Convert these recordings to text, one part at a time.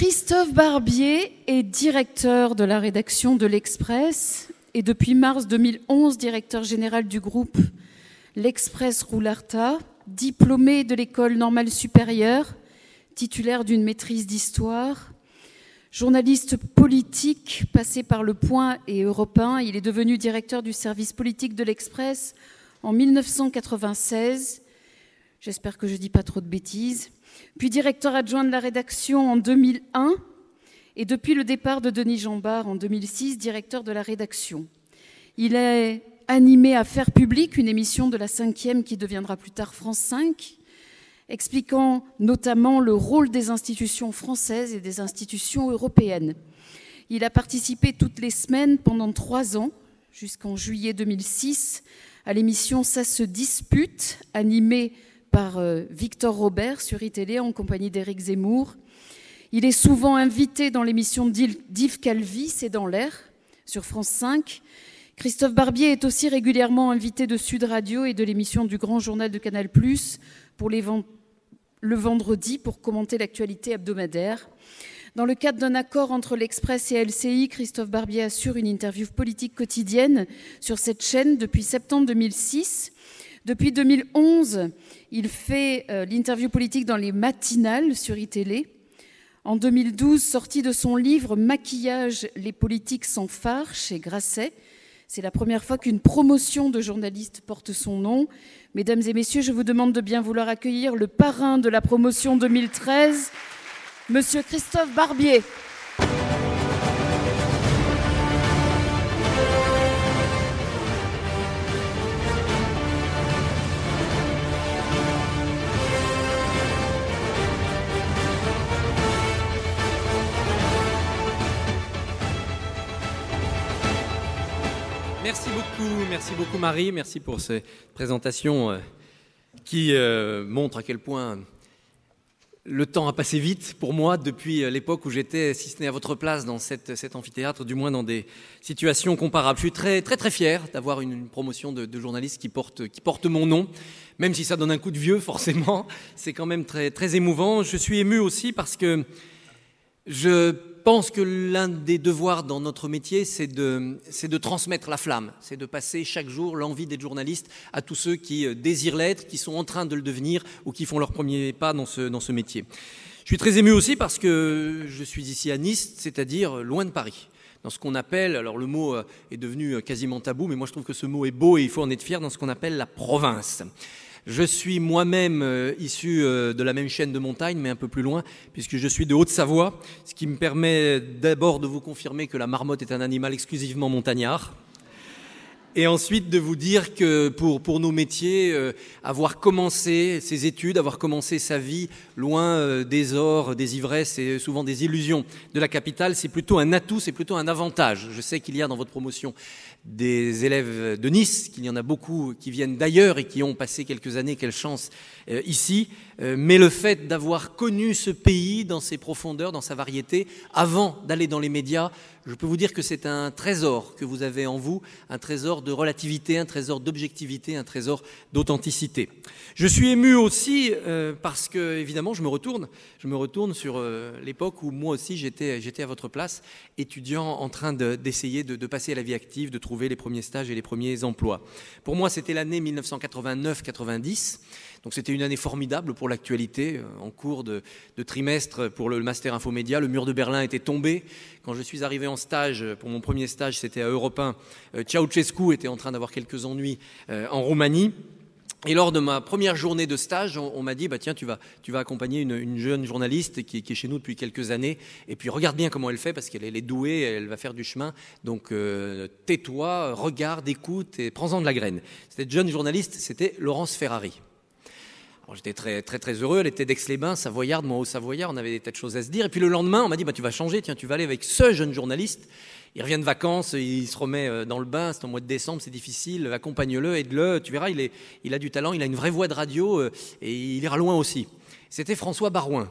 Christophe Barbier est directeur de la rédaction de l'Express et depuis mars 2011, directeur général du groupe L'Express Roularta, diplômé de l'École normale supérieure, titulaire d'une maîtrise d'histoire, journaliste politique passé par Le Point et Europe 1. Il est devenu directeur du service politique de l'Express en 1996. J'espère que je ne dis pas trop de bêtises. Puis directeur adjoint de la rédaction en 2001 et depuis le départ de Denis Jambard en 2006, directeur de la rédaction. Il est animé Affaires publiques, une émission de la 5e qui deviendra plus tard France 5, expliquant notamment le rôle des institutions françaises et des institutions européennes. Il a participé toutes les semaines pendant 3 ans, jusqu'en juillet 2006, à l'émission Ça se dispute, animée par Victor Robert sur iTélé en compagnie d'Éric Zemmour. Il est souvent invité dans l'émission d'Yves Calvi, C'est dans l'air, sur France 5. Christophe Barbier est aussi régulièrement invité de Sud Radio et de l'émission du Grand Journal de Canal+, pour le vendredi, pour commenter l'actualité hebdomadaire. Dans le cadre d'un accord entre l'Express et LCI, Christophe Barbier assure une interview politique quotidienne sur cette chaîne depuis septembre 2006. Depuis 2011, il fait l'interview politique dans les matinales sur iTélé. En 2012, sortie de son livre « Maquillage, les politiques sans phare » chez Grasset. C'est la première fois qu'une promotion de journaliste porte son nom. Mesdames et messieurs, je vous demande de bien vouloir accueillir le parrain de la promotion 2013, Monsieur Christophe Barbier. Merci beaucoup Marie, merci pour cette présentation qui montre à quel point le temps a passé vite pour moi depuis l'époque où j'étais, si ce n'est à votre place, dans cet amphithéâtre, du moins dans des situations comparables. Je suis très fier d'avoir une promotion de journaliste qui porte mon nom, même si ça donne un coup de vieux forcément, c'est quand même très émouvant. Je suis ému aussi parce que je pense que l'un des devoirs dans notre métier, c'est de transmettre la flamme, c'est de passer chaque jour l'envie d'être journaliste à tous ceux qui désirent l'être, qui sont en train de le devenir ou qui font leur premier pas dans ce métier. Je suis très ému aussi parce que je suis ici à Nice, c'est-à-dire loin de Paris. Dans ce qu'on appelle, alors le mot est devenu quasiment tabou, mais moi je trouve que ce mot est beau et il faut en être fier, dans ce qu'on appelle la province. Je suis moi-même issu de la même chaîne de montagne, mais un peu plus loin, puisque je suis de Haute-Savoie, ce qui me permet d'abord de vous confirmer que la marmotte est un animal exclusivement montagnard. Et ensuite de vous dire que pour nos métiers, avoir commencé ses études, avoir commencé sa vie loin des ors, des ivresses et souvent des illusions de la capitale, c'est plutôt un atout, c'est plutôt un avantage. Je sais qu'il y a dans votre promotion des élèves de Nice, qu'il y en a beaucoup qui viennent d'ailleurs et qui ont passé quelques années, quelle chance, ici. Mais le fait d'avoir connu ce pays dans ses profondeurs, dans sa variété, avant d'aller dans les médias, je peux vous dire que c'est un trésor que vous avez en vous, un trésor de relativité, un trésor d'objectivité, un trésor d'authenticité. Je suis ému aussi parce que, évidemment, je me retourne sur l'époque où moi aussi j'étais à votre place, étudiant en train d'essayer de passer à la vie active, de trouver les premiers stages et les premiers emplois. Pour moi, c'était l'année 1989-90. Donc c'était une année formidable pour l'actualité. En cours de trimestre pour le Master Infomédia, le mur de Berlin était tombé. Quand je suis arrivé en stage, pour mon premier stage, c'était à Europe 1, Ceausescu était en train d'avoir quelques ennuis en Roumanie. Et lors de ma première journée de stage, on m'a dit tiens, tu vas accompagner une jeune journaliste qui est chez nous depuis quelques années. Et puis regarde bien comment elle fait parce qu'elle est douée, elle va faire du chemin. Donc tais-toi, regarde, écoute et prends-en de la graine. Cette jeune journaliste, c'était Laurence Ferrari. Alors, j'étais très heureux, elle était d'Aix-les-Bains, savoyarde, moi Haut-Savoyard, on avait des tas de choses à se dire. Et puis le lendemain, on m'a dit tu vas changer, tiens, tu vas aller avec ce jeune journaliste. Il revient de vacances, il se remet dans le bain, c'est au mois de décembre, c'est difficile, accompagne-le, aide-le, tu verras, il a du talent, il a une vraie voix de radio et il ira loin aussi. C'était François Barouin,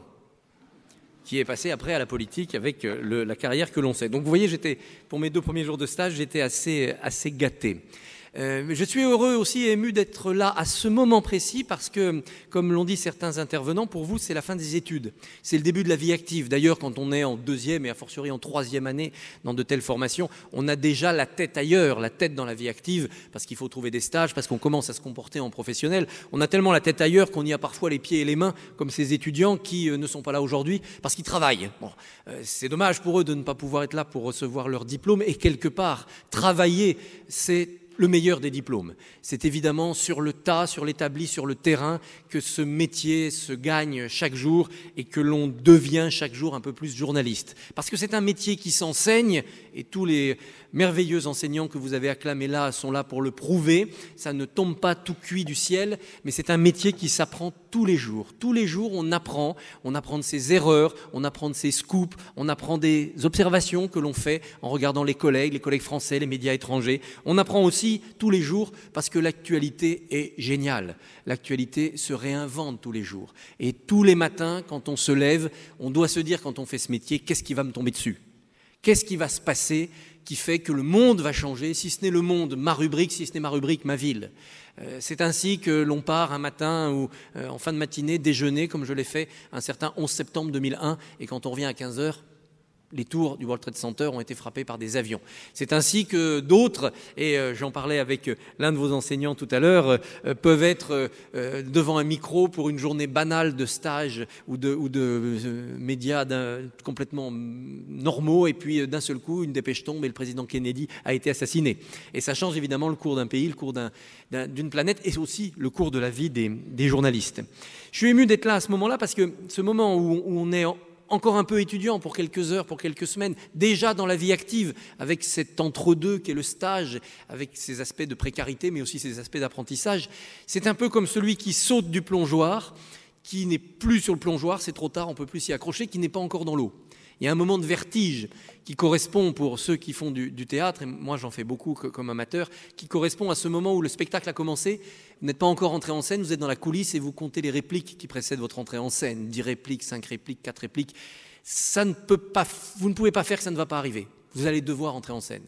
qui est passé après à la politique avec la carrière que l'on sait. Donc vous voyez, pour mes 2 premiers jours de stage, j'étais assez gâté. Je suis heureux aussi et ému d'être là à ce moment précis parce que, comme l'ont dit certains intervenants, pour vous, c'est la fin des études. C'est le début de la vie active. D'ailleurs, quand on est en 2e et a fortiori en 3e année dans de telles formations, on a déjà la tête ailleurs, la tête dans la vie active, parce qu'il faut trouver des stages, parce qu'on commence à se comporter en professionnel. On a tellement la tête ailleurs qu'on y a parfois les pieds et les mains, comme ces étudiants qui ne sont pas là aujourd'hui parce qu'ils travaillent. Bon, c'est dommage pour eux de ne pas pouvoir être là pour recevoir leur diplôme et quelque part, travailler, c'est le meilleur des diplômes. C'est évidemment sur le tas, sur l'établi, sur le terrain que ce métier se gagne chaque jour et que l'on devient chaque jour un peu plus journaliste. Parce que c'est un métier qui s'enseigne et tous les merveilleux enseignants que vous avez acclamés là sont là pour le prouver. Ça ne tombe pas tout cuit du ciel, mais c'est un métier qui s'apprend tous les jours. Tous les jours, on apprend de ses erreurs, on apprend de ses scoops, on apprend des observations que l'on fait en regardant les collègues français, les médias étrangers. On apprend aussi tous les jours parce que l'actualité est géniale. L'actualité se réinvente tous les jours. Et tous les matins, quand on se lève, on doit se dire quand on fait ce métier, qu'est-ce qui va me tomber dessus ? Qu'est-ce qui va se passer qui fait que le monde va changer, si ce n'est le monde, ma rubrique, si ce n'est ma rubrique, ma ville. C'est ainsi que l'on part un matin ou en fin de matinée déjeuner, comme je l'ai fait un certain 11 septembre 2001, et quand on revient à 15h, les tours du World Trade Center ont été frappés par des avions. C'est ainsi que d'autres, et j'en parlais avec l'un de vos enseignants tout à l'heure, peuvent être devant un micro pour une journée banale de stage ou de médias complètement normaux, et puis d'un seul coup, une dépêche tombe et le président Kennedy a été assassiné. Et ça change évidemment le cours d'un pays, le cours d'une planète, et aussi le cours de la vie des journalistes. Je suis ému d'être là à ce moment-là parce que ce moment où on est encore un peu étudiant pour quelques heures, pour quelques semaines, déjà dans la vie active, avec cet entre-deux qu'est le stage, avec ses aspects de précarité, mais aussi ses aspects d'apprentissage. C'est un peu comme celui qui saute du plongeoir, qui n'est plus sur le plongeoir, c'est trop tard, on ne peut plus s'y accrocher, qui n'est pas encore dans l'eau. Il y a un moment de vertige qui correspond pour ceux qui font du théâtre, et moi j'en fais beaucoup comme amateur, qui correspond à ce moment où le spectacle a commencé, vous n'êtes pas encore entré en scène, vous êtes dans la coulisse et vous comptez les répliques qui précèdent votre entrée en scène, 10 répliques, 5 répliques, 4 répliques. Vous ne pouvez pas faire que ça ne va pas arriver, vous allez devoir entrer en scène.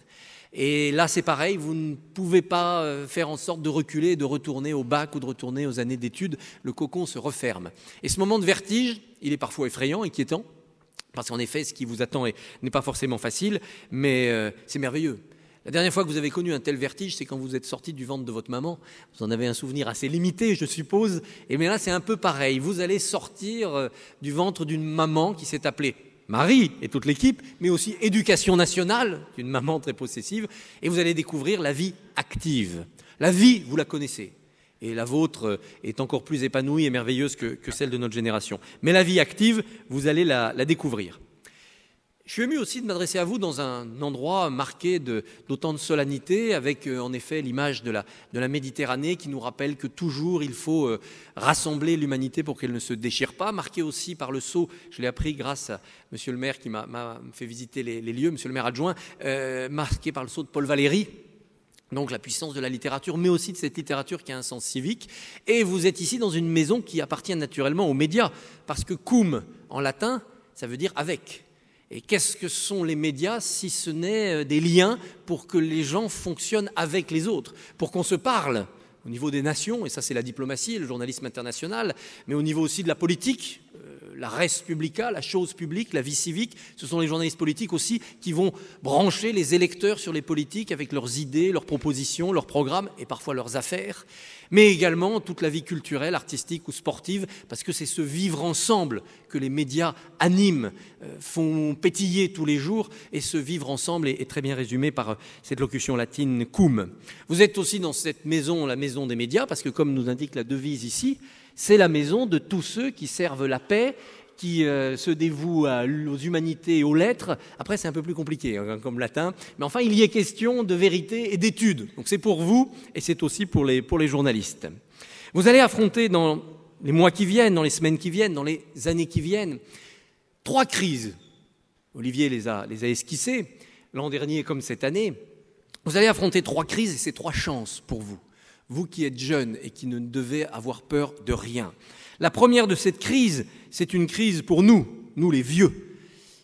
Et là c'est pareil, vous ne pouvez pas faire en sorte de reculer, de retourner au bac ou de retourner aux années d'études, le cocon se referme. Et ce moment de vertige, il est parfois effrayant, inquiétant, parce qu'en effet, ce qui vous attend n'est pas forcément facile, mais c'est merveilleux. La dernière fois que vous avez connu un tel vertige, c'est quand vous êtes sorti du ventre de votre maman. Vous en avez un souvenir assez limité, je suppose. Et bien là, c'est un peu pareil. Vous allez sortir du ventre d'une maman qui s'est appelée Marie et toute l'équipe, mais aussi Éducation nationale, une maman très possessive. Et vous allez découvrir la vie active. La vie, vous la connaissez. Et la vôtre est encore plus épanouie et merveilleuse que celle de notre génération. Mais la vie active, vous allez la découvrir. Je suis ému aussi de m'adresser à vous dans un endroit marqué d'autant de solennité, avec en effet l'image de la Méditerranée qui nous rappelle que toujours il faut rassembler l'humanité pour qu'elle ne se déchire pas, marqué aussi par le sceau, je l'ai appris grâce à monsieur le maire qui m'a fait visiter les lieux, monsieur le maire adjoint, marqué par le sceau de Paul Valéry. Donc la puissance de la littérature, mais aussi de cette littérature qui a un sens civique. Et vous êtes ici dans une maison qui appartient naturellement aux médias, parce que cum, en latin, ça veut dire avec. Et qu'est-ce que sont les médias si ce n'est des liens pour que les gens fonctionnent avec les autres, pour qu'on se parle au niveau des nations, et ça c'est la diplomatie, le journalisme international, mais au niveau aussi de la politique, la res publica, la chose publique, la vie civique, ce sont les journalistes politiques aussi qui vont brancher les électeurs sur les politiques avec leurs idées, leurs propositions, leurs programmes et parfois leurs affaires, mais également toute la vie culturelle, artistique ou sportive, parce que c'est ce vivre ensemble que les médias animent, font pétiller tous les jours, et ce vivre ensemble est très bien résumé par cette locution latine cum. Vous êtes aussi dans cette maison, la maison des médias, parce que comme nous indique la devise ici, c'est la maison de tous ceux qui servent la paix, qui se dévouent aux humanités et aux lettres. Après, c'est un peu plus compliqué comme latin, mais enfin, il y est question de vérité et d'études. Donc c'est pour vous et c'est aussi pour les journalistes. Vous allez affronter dans les mois qui viennent, dans les semaines qui viennent, dans les années qui viennent, 3 crises. Olivier les a esquissées, l'an dernier comme cette année. Vous allez affronter 3 crises et c'est 3 chances pour vous. Vous qui êtes jeunes et qui ne devez avoir peur de rien. La première de cette crise, c'est une crise pour nous les vieux.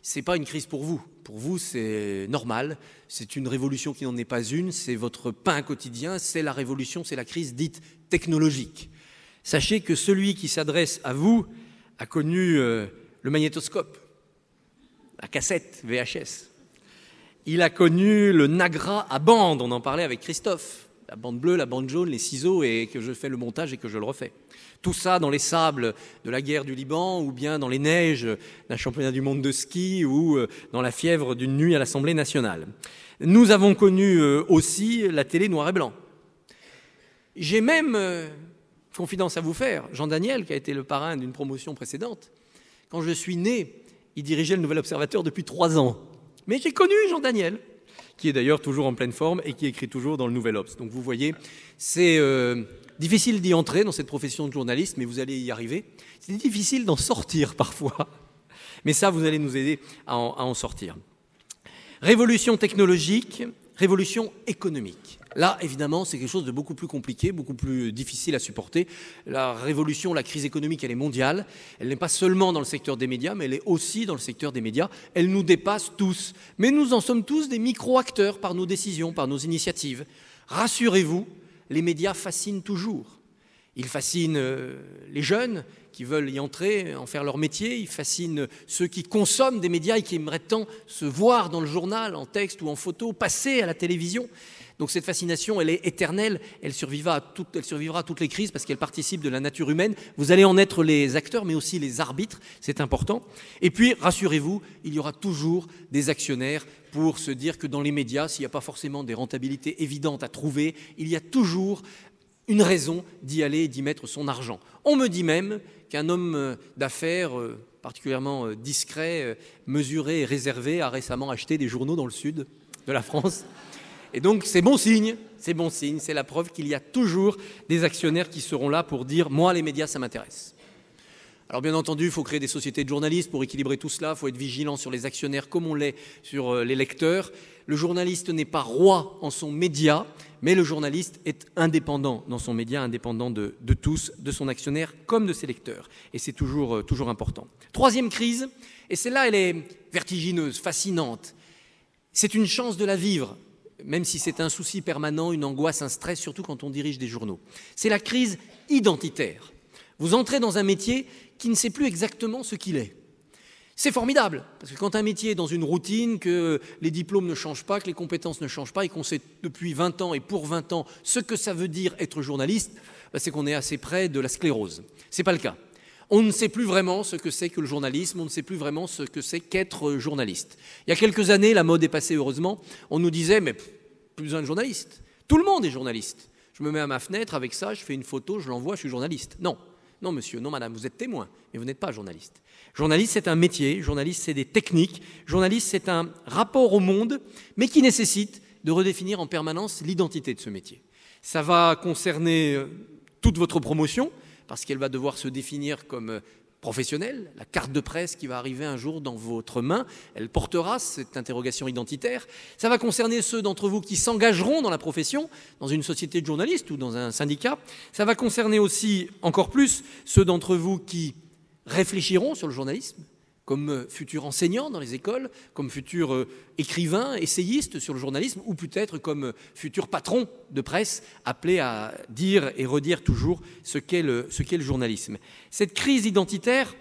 Ce n'est pas une crise pour vous. Pour vous, c'est normal. C'est une révolution qui n'en est pas une. C'est votre pain quotidien. C'est la révolution, c'est la crise dite technologique. Sachez que celui qui s'adresse à vous a connu le magnétoscope, la cassette VHS. Il a connu le Nagra à bande. On en parlait avec Christophe. La bande bleue, la bande jaune, les ciseaux, et que je fais le montage et que je le refais. Tout ça dans les sables de la guerre du Liban, ou bien dans les neiges d'un championnat du monde de ski, ou dans la fièvre d'une nuit à l'Assemblée nationale. Nous avons connu aussi la télé noir et blanc. J'ai même, confidence à vous faire, Jean Daniel, qui a été le parrain d'une promotion précédente, quand je suis né, il dirigeait le Nouvel Observateur depuis 3 ans. Mais j'ai connu Jean Daniel, qui est d'ailleurs toujours en pleine forme et qui écrit toujours dans le Nouvel Obs. Donc vous voyez, c'est difficile d'y entrer dans cette profession de journaliste, mais vous allez y arriver. C'est difficile d'en sortir parfois, mais ça, vous allez nous aider à en sortir. Révolution technologique, révolution économique. Là, évidemment, c'est quelque chose de beaucoup plus compliqué, beaucoup plus difficile à supporter. La révolution, la crise économique, elle est mondiale. Elle n'est pas seulement dans le secteur des médias, mais elle est aussi dans le secteur des médias. Elle nous dépasse tous. Mais nous en sommes tous des micro-acteurs par nos décisions, par nos initiatives. Rassurez-vous, les médias fascinent toujours. Ils fascinent les jeunes qui veulent y entrer, en faire leur métier. Ils fascinent ceux qui consomment des médias et qui aimeraient tant se voir dans le journal, en texte ou en photo, passer à la télévision. Donc cette fascination, elle est éternelle, elle survivra à toutes les crises parce qu'elle participe de la nature humaine. Vous allez en être les acteurs, mais aussi les arbitres, c'est important. Et puis, rassurez-vous, il y aura toujours des actionnaires pour se dire que dans les médias, s'il n'y a pas forcément des rentabilités évidentes à trouver, il y a toujours une raison d'y aller et d'y mettre son argent. On me dit même qu'un homme d'affaires particulièrement discret, mesuré et réservé a récemment acheté des journaux dans le sud de la France. Et donc c'est bon signe, c'est la preuve qu'il y a toujours des actionnaires qui seront là pour dire « moi les médias ça m'intéresse ». Alors bien entendu, il faut créer des sociétés de journalistes pour équilibrer tout cela, il faut être vigilant sur les actionnaires comme on l'est sur les lecteurs. Le journaliste n'est pas roi en son média, mais le journaliste est indépendant dans son média, indépendant de tous, de son actionnaire comme de ses lecteurs. Et c'est toujours important. Troisième crise, et celle-là elle est vertigineuse, fascinante. C'est une chance de la vivre, même si c'est un souci permanent, une angoisse, un stress, surtout quand on dirige des journaux. C'est la crise identitaire. Vous entrez dans un métier qui ne sait plus exactement ce qu'il est. C'est formidable, parce que quand un métier est dans une routine, que les diplômes ne changent pas, que les compétences ne changent pas, et qu'on sait depuis 20 ans et pour 20 ans ce que ça veut dire être journaliste, c'est qu'on est assez près de la sclérose. Ce n'est pas le cas. On ne sait plus vraiment ce que c'est que le journalisme, on ne sait plus vraiment ce que c'est qu'être journaliste. Il y a quelques années, la mode est passée heureusement, on nous disait « mais plus besoin de journaliste, tout le monde est journaliste. Je me mets à ma fenêtre avec ça, je fais une photo, je l'envoie, je suis journaliste. » Non, non monsieur, non madame, vous êtes témoin, mais vous n'êtes pas journaliste. Journaliste, c'est un métier, journaliste, c'est des techniques, journaliste, c'est un rapport au monde, mais qui nécessite de redéfinir en permanence l'identité de ce métier. Ça va concerner toute votre promotion, parce qu'elle va devoir se définir comme professionnelle. La carte de presse qui va arriver un jour dans votre main, elle portera cette interrogation identitaire. Ça va concerner ceux d'entre vous qui s'engageront dans la profession, dans une société de journalistes ou dans un syndicat. Ça va concerner aussi, encore plus, ceux d'entre vous qui réfléchiront sur le journalisme, comme futurs enseignants dans les écoles, comme futurs écrivains, essayistes sur le journalisme, ou peut-être comme futurs patrons de presse, appelés à dire et redire toujours ce qu'est le journalisme. Cette crise identitaire,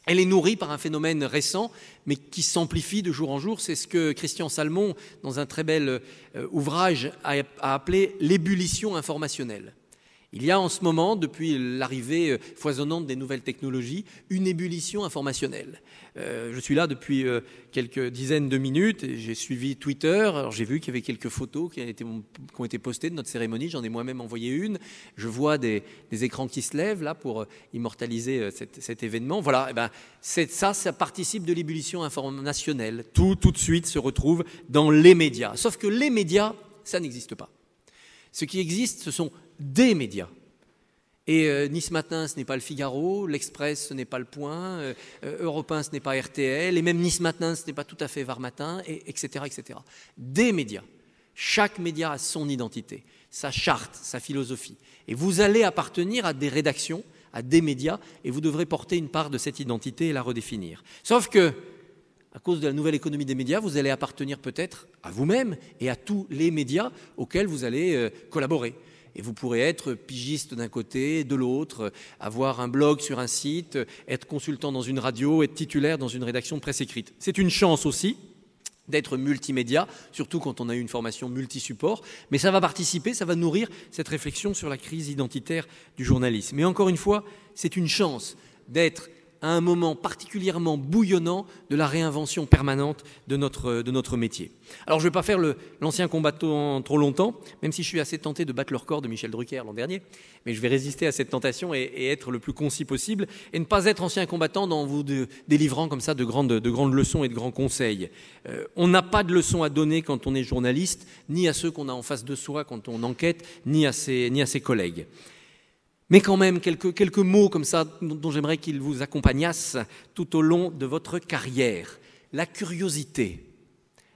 elle est nourrie par un phénomène récent, mais qui s'amplifie de jour en jour. C'est ce que Christian Salmon, dans un très bel ouvrage, a appelé l'ébullition informationnelle. Il y a en ce moment, depuis l'arrivée foisonnante des nouvelles technologies, une ébullition informationnelle. Je suis là depuis quelques dizaines de minutes et j'ai suivi Twitter. Alors j'ai vu qu'il y avait quelques photos qui ont été postées de notre cérémonie. J'en ai moi-même envoyé une. Je vois des écrans qui se lèvent là pour immortaliser cet événement. Voilà, et ben, ça participe de l'ébullition informationnelle. Tout de suite se retrouve dans les médias. Sauf que les médias, ça n'existe pas. Ce qui existe, ce sont des médias. Et Nice Matin, ce n'est pas le Figaro, l'Express, ce n'est pas le Point, Europe 1, ce n'est pas RTL, et même Nice Matin, ce n'est pas tout à fait Var Matin, etc., etc. Des médias. Chaque média a son identité, sa charte, sa philosophie. Et vous allez appartenir à des rédactions, à des médias, et vous devrez porter une part de cette identité et la redéfinir. Sauf que, À cause de la nouvelle économie des médias, vous allez appartenir peut-être à vous-même et à tous les médias auxquels vous allez collaborer. Et vous pourrez être pigiste d'un côté, de l'autre, avoir un blog sur un site, être consultant dans une radio, être titulaire dans une rédaction de presse écrite. C'est une chance aussi d'être multimédia, surtout quand on a eu une formation multi-support, mais ça va participer, ça va nourrir cette réflexion sur la crise identitaire du journalisme. Mais encore une fois, c'est une chance d'être à un moment particulièrement bouillonnant de la réinvention permanente de notre métier. Alors je ne vais pas faire l'ancien combattant trop longtemps, même si je suis assez tenté de battre le record de Michel Drucker l'an dernier, mais je vais résister à cette tentation et être le plus concis possible, et ne pas être ancien combattant en vous délivrant comme ça de grandes leçons et de grands conseils. On n'a pas de leçons à donner quand on est journaliste, ni à ceux qu'on a en face de soi quand on enquête, ni à ses collègues. Mais quand même, quelques mots comme ça dont j'aimerais qu'ils vous accompagnassent tout au long de votre carrière. La curiosité.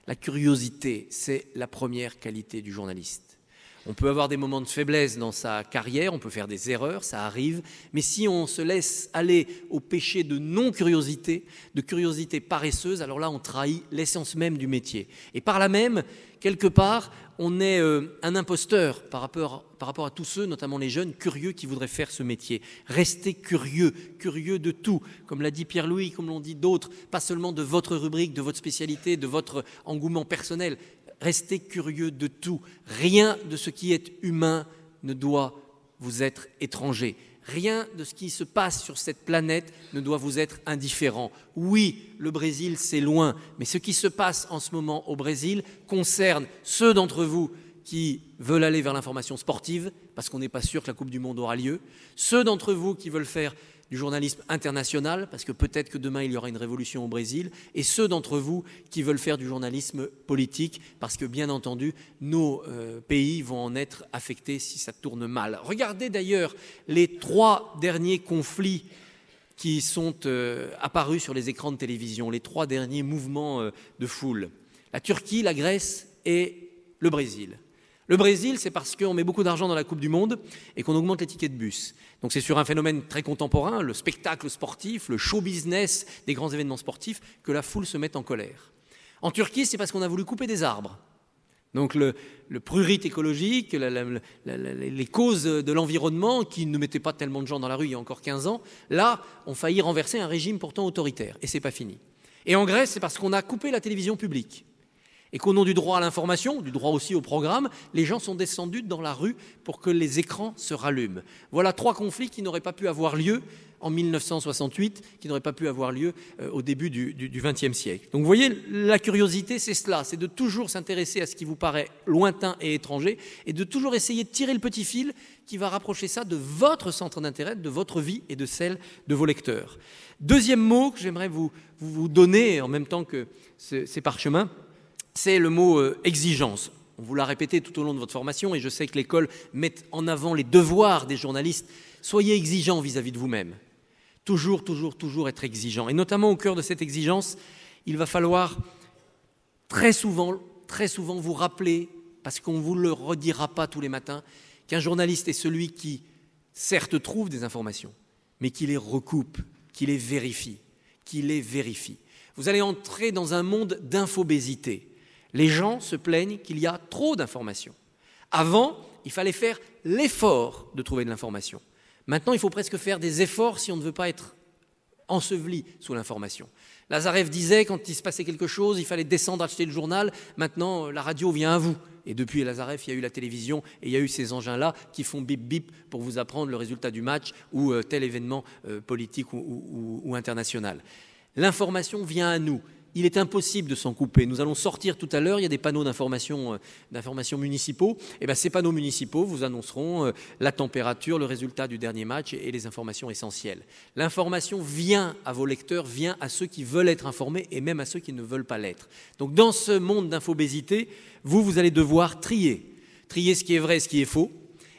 La curiosité, c'est la première qualité du journaliste. On peut avoir des moments de faiblesse dans sa carrière, on peut faire des erreurs, ça arrive, mais si on se laisse aller au péché de non-curiosité, de curiosité paresseuse, alors là on trahit l'essence même du métier. Et par là même, quelque part, on est un imposteur par rapport à tous ceux, notamment les jeunes, curieux qui voudraient faire ce métier. Restez curieux, curieux de tout, comme l'a dit Pierre-Louis, comme l'ont dit d'autres, pas seulement de votre rubrique, de votre spécialité, de votre engouement personnel. Restez curieux de tout. Rien de ce qui est humain ne doit vous être étranger. Rien de ce qui se passe sur cette planète ne doit vous être indifférent. Oui, le Brésil, c'est loin, mais ce qui se passe en ce moment au Brésil concerne ceux d'entre vous qui veulent aller vers l'information sportive, parce qu'on n'est pas sûr que la Coupe du Monde aura lieu, ceux d'entre vous qui veulent faire du journalisme international, parce que peut-être que demain il y aura une révolution au Brésil, et ceux d'entre vous qui veulent faire du journalisme politique, parce que bien entendu, nos pays vont en être affectés si ça tourne mal. Regardez d'ailleurs les 3 derniers conflits qui sont apparus sur les écrans de télévision, les 3 derniers mouvements de foule. La Turquie, la Grèce et le Brésil. Le Brésil, c'est parce qu'on met beaucoup d'argent dans la Coupe du Monde et qu'on augmente les tickets de bus. Donc c'est sur un phénomène très contemporain, le spectacle sportif, le show business des grands événements sportifs, que la foule se met en colère. En Turquie, c'est parce qu'on a voulu couper des arbres. Donc le prurite écologique, les causes de l'environnement qui ne mettaient pas tellement de gens dans la rue il y a encore 15 ans, là, ont failli renverser un régime pourtant autoritaire. Et c'est pas fini. Et en Grèce, c'est parce qu'on a coupé la télévision publique. Et qu'au nom du droit à l'information, du droit aussi au programme, les gens sont descendus dans la rue pour que les écrans se rallument. Voilà 3 conflits qui n'auraient pas pu avoir lieu en 1968, qui n'auraient pas pu avoir lieu au début du XXe siècle. Donc vous voyez, la curiosité, c'est cela, c'est de toujours s'intéresser à ce qui vous paraît lointain et étranger, et de toujours essayer de tirer le petit fil qui va rapprocher ça de votre centre d'intérêt, de votre vie et de celle de vos lecteurs. Deuxième mot que j'aimerais vous donner en même temps que ces parchemins, c'est le mot exigence. On vous l'a répété tout au long de votre formation et je sais que l'école met en avant les devoirs des journalistes. Soyez exigeants vis-à-vis de vous-même. Toujours être exigeant. Et notamment au cœur de cette exigence, il va falloir très souvent vous rappeler, parce qu'on ne vous le redira pas tous les matins, qu'un journaliste est celui qui, certes, trouve des informations, mais qui les recoupe, qui les vérifie. Vous allez entrer dans un monde d'infobésité. Les gens se plaignent qu'il y a trop d'informations. Avant, il fallait faire l'effort de trouver de l'information. Maintenant, il faut presque faire des efforts si on ne veut pas être enseveli sous l'information. Lazarev disait, quand il se passait quelque chose, il fallait descendre acheter le journal. Maintenant, la radio vient à vous. Et depuis Lazarev, il y a eu la télévision et il y a eu ces engins-là qui font bip-bip pour vous apprendre le résultat du match ou tel événement politique ou international. L'information vient à nous. Il est impossible de s'en couper. Nous allons sortir tout à l'heure, il y a des panneaux d'information municipaux. Et bien, ces panneaux municipaux vous annonceront la température, le résultat du dernier match et les informations essentielles. L'information vient à vos lecteurs, vient à ceux qui veulent être informés et même à ceux qui ne veulent pas l'être. Donc dans ce monde d'infobésité, vous allez devoir trier. Trier ce qui est vrai et ce qui est faux,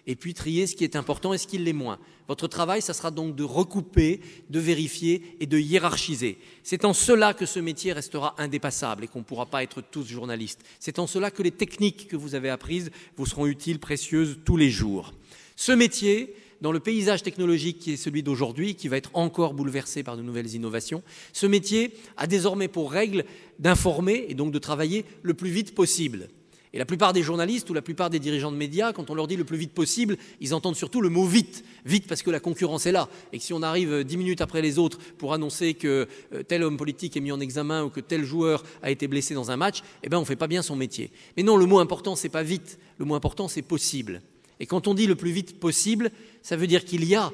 et puis trier ce qui est important et ce qui l'est moins. Votre travail, ça sera donc de recouper, de vérifier et de hiérarchiser. C'est en cela que ce métier restera indépassable et qu'on ne pourra pas être tous journalistes. C'est en cela que les techniques que vous avez apprises vous seront utiles, précieuses tous les jours. Ce métier dans le paysage technologique qui est celui d'aujourd'hui, qui va être encore bouleversé par de nouvelles innovations, ce métier a désormais pour règle d'informer et donc de travailler le plus vite possible. Et la plupart des journalistes ou la plupart des dirigeants de médias, quand on leur dit le plus vite possible, ils entendent surtout le mot vite. Vite parce que la concurrence est là. Et que si on arrive 10 minutes après les autres pour annoncer que tel homme politique est mis en examen ou que tel joueur a été blessé dans un match, eh ben on ne fait pas bien son métier. Mais non, le mot important, c'est pas vite. Le mot important, c'est possible. Et quand on dit le plus vite possible, ça veut dire qu'il y a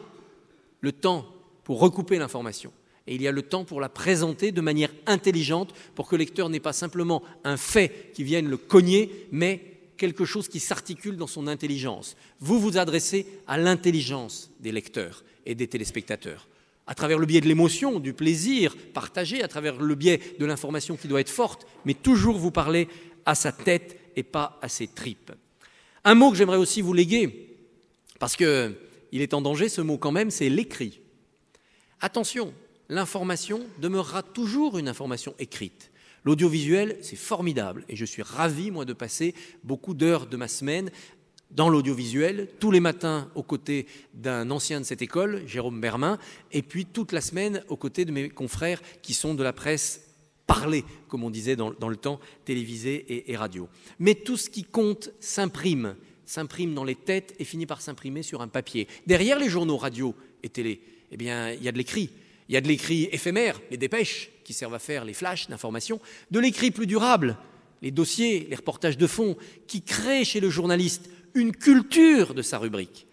le temps pour recouper l'information. Et il y a le temps pour la présenter de manière intelligente pour que le lecteur n'ait pas simplement un fait qui vienne le cogner, mais quelque chose qui s'articule dans son intelligence. Vous vous adressez à l'intelligence des lecteurs et des téléspectateurs, à travers le biais de l'émotion, du plaisir partagé, à travers le biais de l'information qui doit être forte, mais toujours vous parlez à sa tête et pas à ses tripes. Un mot que j'aimerais aussi vous léguer, parce qu'il est en danger ce mot quand même, c'est l'écrit. Attention, l'information demeurera toujours une information écrite. L'audiovisuel, c'est formidable et je suis ravi, moi, de passer beaucoup d'heures de ma semaine dans l'audiovisuel, tous les matins aux côtés d'un ancien de cette école, Jérôme Bermin, et puis toute la semaine aux côtés de mes confrères qui sont de la presse parlée, comme on disait dans le temps, télévisée et radio. Mais tout ce qui compte s'imprime dans les têtes et finit par s'imprimer sur un papier. Derrière les journaux radio et télé, eh bien, il y a de l'écrit. Il y a de l'écrit éphémère, les dépêches, qui servent à faire les flashs d'information, de l'écrit plus durable, les dossiers, les reportages de fond, qui créent chez le journaliste une culture de sa rubrique.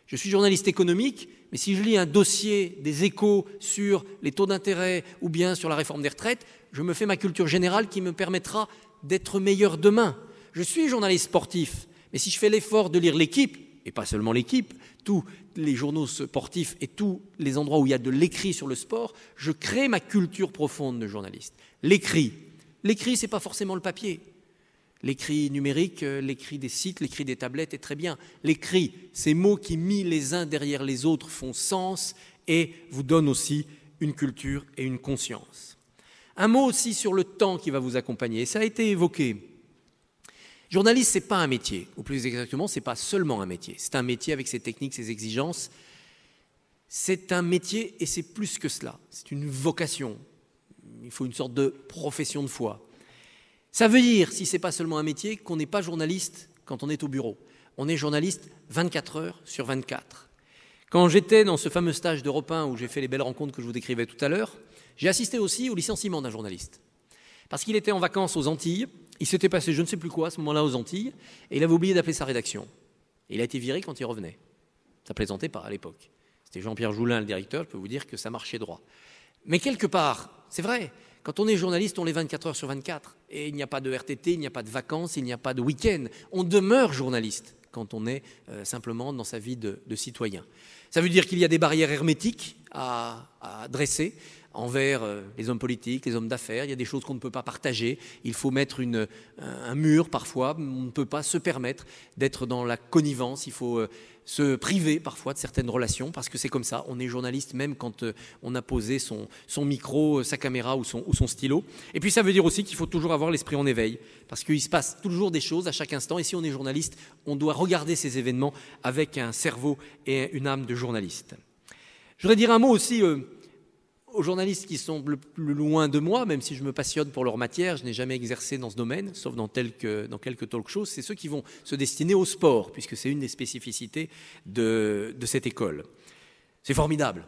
Je suis journaliste économique, mais si je lis un dossier des Échos sur les taux d'intérêt ou bien sur la réforme des retraites, je me fais ma culture générale qui me permettra d'être meilleur demain. Je suis journaliste sportif, mais si je fais l'effort de lire l'Équipe, et pas seulement l'Équipe, tous les journaux sportifs et tous les endroits où il y a de l'écrit sur le sport, je crée ma culture profonde de journaliste. L'écrit, c'est pas forcément le papier. L'écrit numérique, l'écrit des sites, l'écrit des tablettes est très bien. L'écrit, ces mots qui mis les uns derrière les autres font sens et vous donnent aussi une culture et une conscience. Un mot aussi sur le temps qui va vous accompagner. Ça a été évoqué. Journaliste, ce n'est pas un métier, ou plus exactement, ce n'est pas seulement un métier. C'est un métier avec ses techniques, ses exigences. C'est un métier et c'est plus que cela. C'est une vocation. Il faut une sorte de profession de foi. Ça veut dire, si ce n'est pas seulement un métier, qu'on n'est pas journaliste quand on est au bureau. On est journaliste 24 heures sur 24. Quand j'étais dans ce fameux stage d'Europe 1 où j'ai fait les belles rencontres que je vous décrivais tout à l'heure, j'ai assisté aussi au licenciement d'un journaliste. Parce qu'il était en vacances aux Antilles. Il s'était passé je ne sais plus quoi à ce moment-là aux Antilles, et il avait oublié d'appeler sa rédaction. Et il a été viré quand il revenait. Ça plaisantait pas à l'époque. C'était Jean-Pierre Joulin, le directeur, je peux vous dire que ça marchait droit. Mais quelque part, c'est vrai, quand on est journaliste, on est 24 heures sur 24, et il n'y a pas de RTT, il n'y a pas de vacances, il n'y a pas de week-end. On demeure journaliste quand on est simplement dans sa vie de citoyen. Ça veut dire qu'il y a des barrières hermétiques à dresser, envers les hommes politiques, les hommes d'affaires. Il y a des choses qu'on ne peut pas partager. Il faut mettre un mur parfois. On ne peut pas se permettre d'être dans la connivence. Il faut se priver parfois de certaines relations parce que c'est comme ça. On est journaliste même quand on a posé son micro, sa caméra ou son stylo. Et puis ça veut dire aussi qu'il faut toujours avoir l'esprit en éveil parce qu'il se passe toujours des choses à chaque instant. Et si on est journaliste, on doit regarder ces événements avec un cerveau et une âme de journaliste. Je voudrais dire un mot aussi aux journalistes qui sont le plus loin de moi, même si je me passionne pour leur matière, je n'ai jamais exercé dans ce domaine, sauf dans quelques talk-shows, c'est ceux qui vont se destiner au sport, puisque c'est une des spécificités de cette école. C'est formidable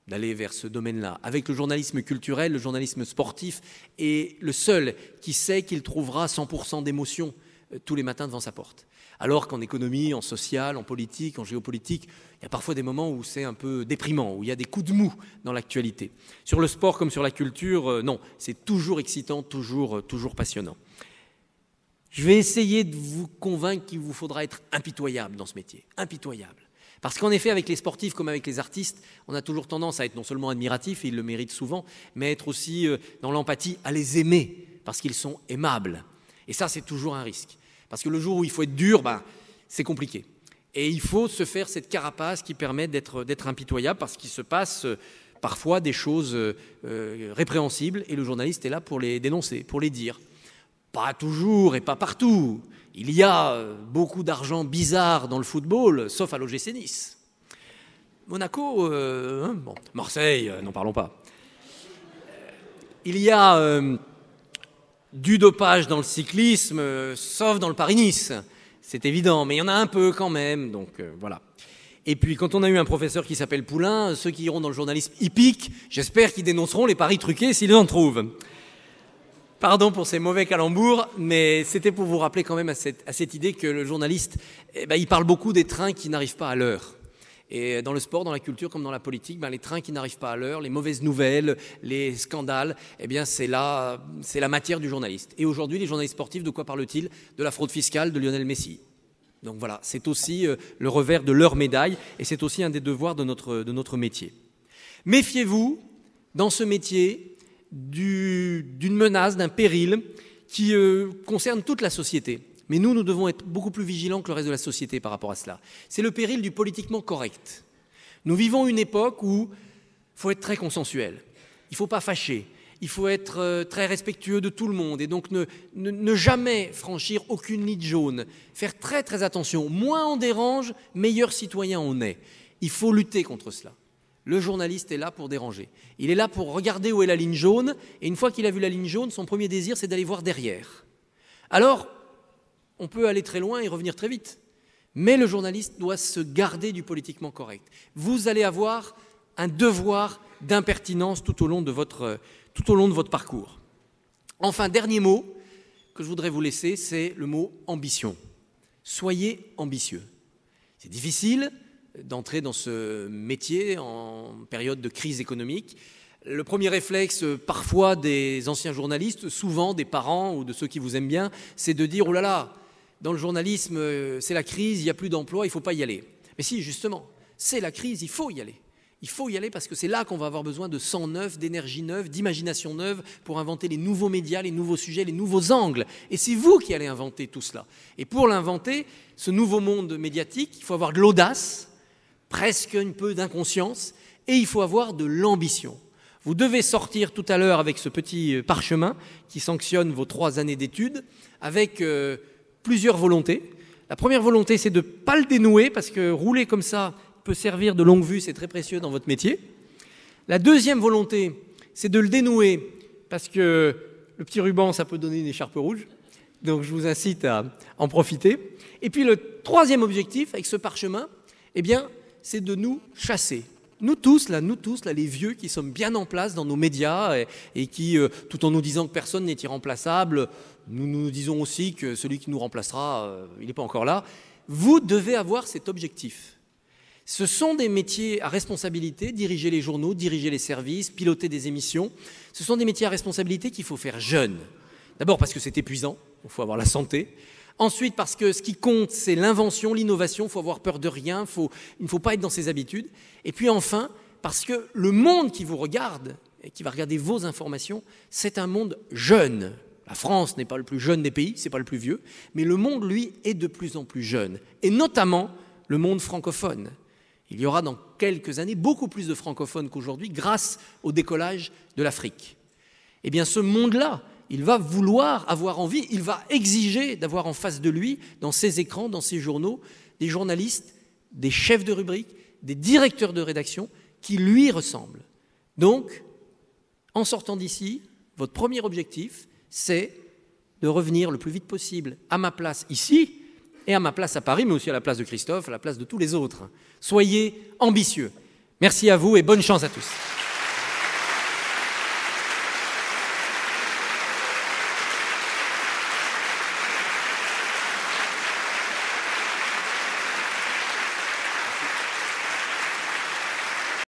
d'aller vers ce domaine-là. Avec le journalisme culturel, le journalisme sportif, est le seul qui sait qu'il trouvera 100% d'émotion tous les matins devant sa porte. Alors qu'en économie, en social, en politique, en géopolitique, il y a parfois des moments où c'est un peu déprimant, où il y a des coups de mou dans l'actualité. Sur le sport comme sur la culture, non, c'est toujours excitant, toujours passionnant. Je vais essayer de vous convaincre qu'il vous faudra être impitoyable dans ce métier, impitoyable. Parce qu'en effet, avec les sportifs comme avec les artistes, on a toujours tendance à être non seulement admiratif, et ils le méritent souvent, mais être aussi dans l'empathie, à les aimer, parce qu'ils sont aimables. Et ça, c'est toujours un risque. Parce que le jour où il faut être dur, c'est compliqué. Et il faut se faire cette carapace qui permet d'être impitoyable parce qu'il se passe parfois des choses répréhensibles et le journaliste est là pour les dénoncer, pour les dire. Pas toujours et pas partout. Il y a beaucoup d'argent bizarre dans le football, sauf à l'OGC Nice. Monaco, bon, Marseille, n'en parlons pas. Il y a du dopage dans le cyclisme, sauf dans le Paris-Nice. C'est évident, mais il y en a un peu quand même, donc voilà. Et puis, quand on a eu un professeur qui s'appelle Poulain, ceux qui iront dans le journalisme hippique, j'espère qu'ils dénonceront les paris truqués s'ils en trouvent. Pardon pour ces mauvais calembours, mais c'était pour vous rappeler quand même à cette idée que le journaliste, il parle beaucoup des trains qui n'arrivent pas à l'heure. Et dans le sport, dans la culture, comme dans la politique, les trains qui n'arrivent pas à l'heure, les mauvaises nouvelles, les scandales, c'est la matière du journaliste. Et aujourd'hui, les journalistes sportifs, de quoi parlent-ils? De la fraude fiscale de Lionel Messi. Donc voilà, c'est aussi le revers de leur médaille, et c'est aussi un des devoirs de notre métier. Méfiez-vous, dans ce métier, d'une menace, d'un péril qui concerne toute la société. Mais nous devons être beaucoup plus vigilants que le reste de la société par rapport à cela. C'est le péril du politiquement correct. Nous vivons une époque où il faut être très consensuel, il ne faut pas fâcher, il faut être très respectueux de tout le monde et donc ne jamais franchir aucune ligne jaune, faire très très attention. Moins on dérange, meilleur citoyen on est. Il faut lutter contre cela. Le journaliste est là pour déranger. Il est là pour regarder où est la ligne jaune, et une fois qu'il a vu la ligne jaune, son premier désir, c'est d'aller voir derrière. Alors, on peut aller très loin et revenir très vite. Mais le journaliste doit se garder du politiquement correct. Vous allez avoir un devoir d'impertinence tout au long de votre parcours. Enfin, dernier mot que je voudrais vous laisser, c'est le mot ambition. Soyez ambitieux. C'est difficile d'entrer dans ce métier en période de crise économique. Le premier réflexe, parfois, des anciens journalistes, souvent des parents ou de ceux qui vous aiment bien, c'est de dire « Oh là là, dans le journalisme, c'est la crise, il n'y a plus d'emploi, il ne faut pas y aller. » Mais si, justement, c'est la crise, il faut y aller. Il faut y aller parce que c'est là qu'on va avoir besoin de sang neuf, d'énergie neuve, d'imagination neuve pour inventer les nouveaux médias, les nouveaux sujets, les nouveaux angles. Et c'est vous qui allez inventer tout cela. Et pour l'inventer, ce nouveau monde médiatique, il faut avoir de l'audace, presque un peu d'inconscience, et il faut avoir de l'ambition. Vous devez sortir tout à l'heure avec ce petit parchemin qui sanctionne vos 3 années d'études, avec plusieurs volontés. La première volonté, c'est de ne pas le dénouer, parce que rouler comme ça peut servir de longue vue, c'est très précieux dans votre métier. La deuxième volonté, c'est de le dénouer, parce que le petit ruban, ça peut donner une écharpe rouge. Donc je vous incite à en profiter. Et puis le troisième objectif, avec ce parchemin, c'est de nous chasser. Nous tous, là, les vieux qui sommes bien en place dans nos médias et qui, tout en nous disant que personne n'est irremplaçable, nous disons aussi que celui qui nous remplacera, il n'est pas encore là. Vous devez avoir cet objectif. Ce sont des métiers à responsabilité, diriger les journaux, diriger les services, piloter des émissions. Ce sont des métiers à responsabilité qu'il faut faire jeune. D'abord parce que c'est épuisant, il faut avoir la santé. Ensuite, parce que ce qui compte, c'est l'invention, l'innovation. Il faut avoir peur de rien, il ne faut pas être dans ses habitudes. Et puis enfin, parce que le monde qui vous regarde et qui va regarder vos informations, c'est un monde jeune. La France n'est pas le plus jeune des pays, c'est pas le plus vieux, mais le monde, lui, est de plus en plus jeune. Et notamment le monde francophone. Il y aura dans quelques années beaucoup plus de francophones qu'aujourd'hui grâce au décollage de l'Afrique. Eh bien, ce monde-là, il va vouloir avoir envie, il va exiger d'avoir en face de lui, dans ses écrans, dans ses journaux, des journalistes, des chefs de rubrique, des directeurs de rédaction qui lui ressemblent. Donc, en sortant d'ici, votre premier objectif, c'est de revenir le plus vite possible à ma place ici et à ma place à Paris, mais aussi à la place de Christophe, à la place de tous les autres. Soyez ambitieux. Merci à vous et bonne chance à tous.